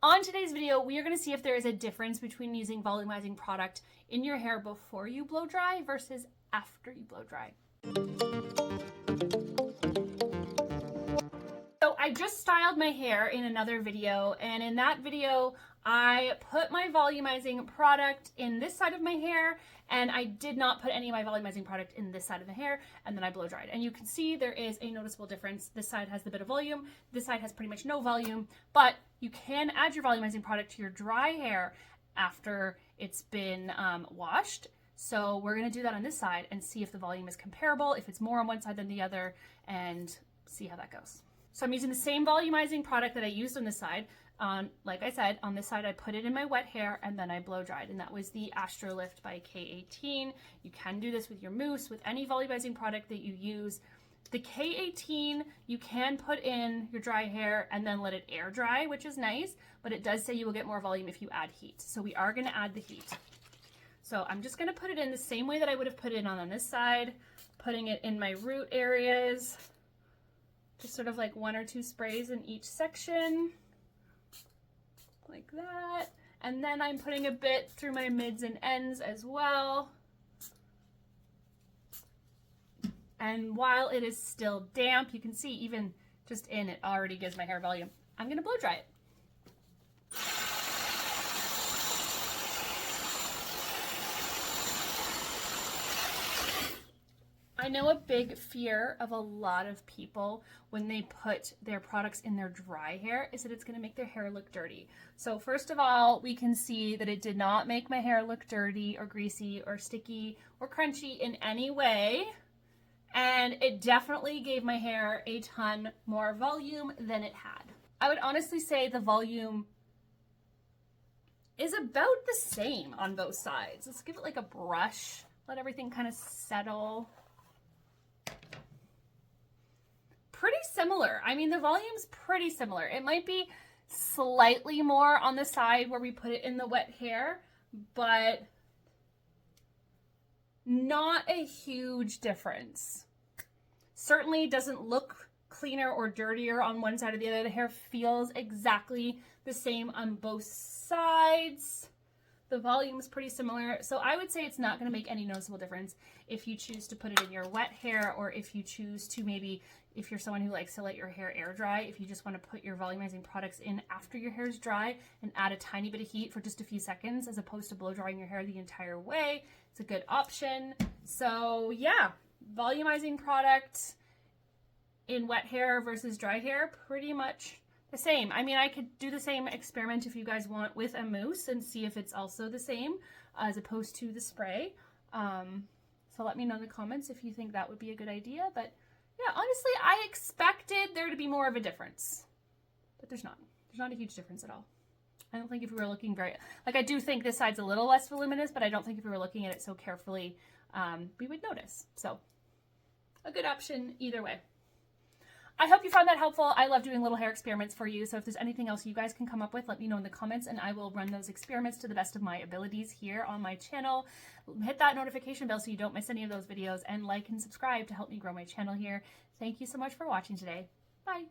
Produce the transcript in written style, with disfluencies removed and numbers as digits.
On today's video, we are going to see if there is a difference between using volumizing product in your hair before you blow dry versus after you blow dry. So I just styled my hair in another video, and in that video I put my volumizing product in this side of my hair, and I did not put any of my volumizing product in this side of the hair, and then I blow dried. And you can see there is a noticeable difference. This side has a bit of volume, this side has pretty much no volume, but you can add your volumizing product to your dry hair after it's been washed. So we're going to do that on this side and see if the volume is comparable, if it's more on one side than the other, and see how that goes. So I'm using the same volumizing product that I used on this side. Like I said, on this side I put it in my wet hair and then I blow dried, and that was the Astro Lift by K18. You can do this with your mousse, with any volumizing product that you use. The K18 you can put in your dry hair and then let it air dry, which is nice, but it does say you will get more volume if you add heat. So we are going to add the heat. So I'm just going to put it in the same way that I would have put it on this side, putting it in my root areas. Just sort of like 1 or 2 sprays in each section, like that. And then I'm putting a bit through my mids and ends as well. And while it is still damp, you can see even just in it already gives my hair volume. I'm going to blow dry it. I know a big fear of a lot of people when they put their products in their dry hair is that it's going to make their hair look dirty. So first of all, we can see that it did not make my hair look dirty or greasy or sticky or crunchy in any way. And it definitely gave my hair a ton more volume than it had. I would honestly say the volume is about the same on both sides. Let's give it like a brush, let everything kind of settle. Pretty similar. I mean, the volume's pretty similar. It might be slightly more on the side where we put it in the wet hair, but not a huge difference. Certainly doesn't look cleaner or dirtier on one side or the other. The hair feels exactly the same on both sides. The volume is pretty similar. So I would say it's not going to make any noticeable difference if you choose to put it in your wet hair, or if you choose to maybe, if you're someone who likes to let your hair air dry, if you just want to put your volumizing products in after your hair is dry and add a tiny bit of heat for just a few seconds as opposed to blow drying your hair the entire way, it's a good option. So yeah, volumizing product in wet hair versus dry hair, pretty much the same. I mean, I could do the same experiment if you guys want with a mousse and see if it's also the same as opposed to the spray. So let me know in the comments if you think that would be a good idea. But yeah, honestly, I expected there to be more of a difference, but there's not. There's not a huge difference at all. I don't think if we were looking I do think this side's a little less voluminous, but I don't think if we were looking at it so carefully, we would notice. So a good option either way. I hope you found that helpful. I love doing little hair experiments for you. So if there's anything else you guys can come up with, let me know in the comments and I will run those experiments to the best of my abilities here on my channel. Hit that notification bell so you don't miss any of those videos, and like and subscribe to help me grow my channel here. Thank you so much for watching today. Bye.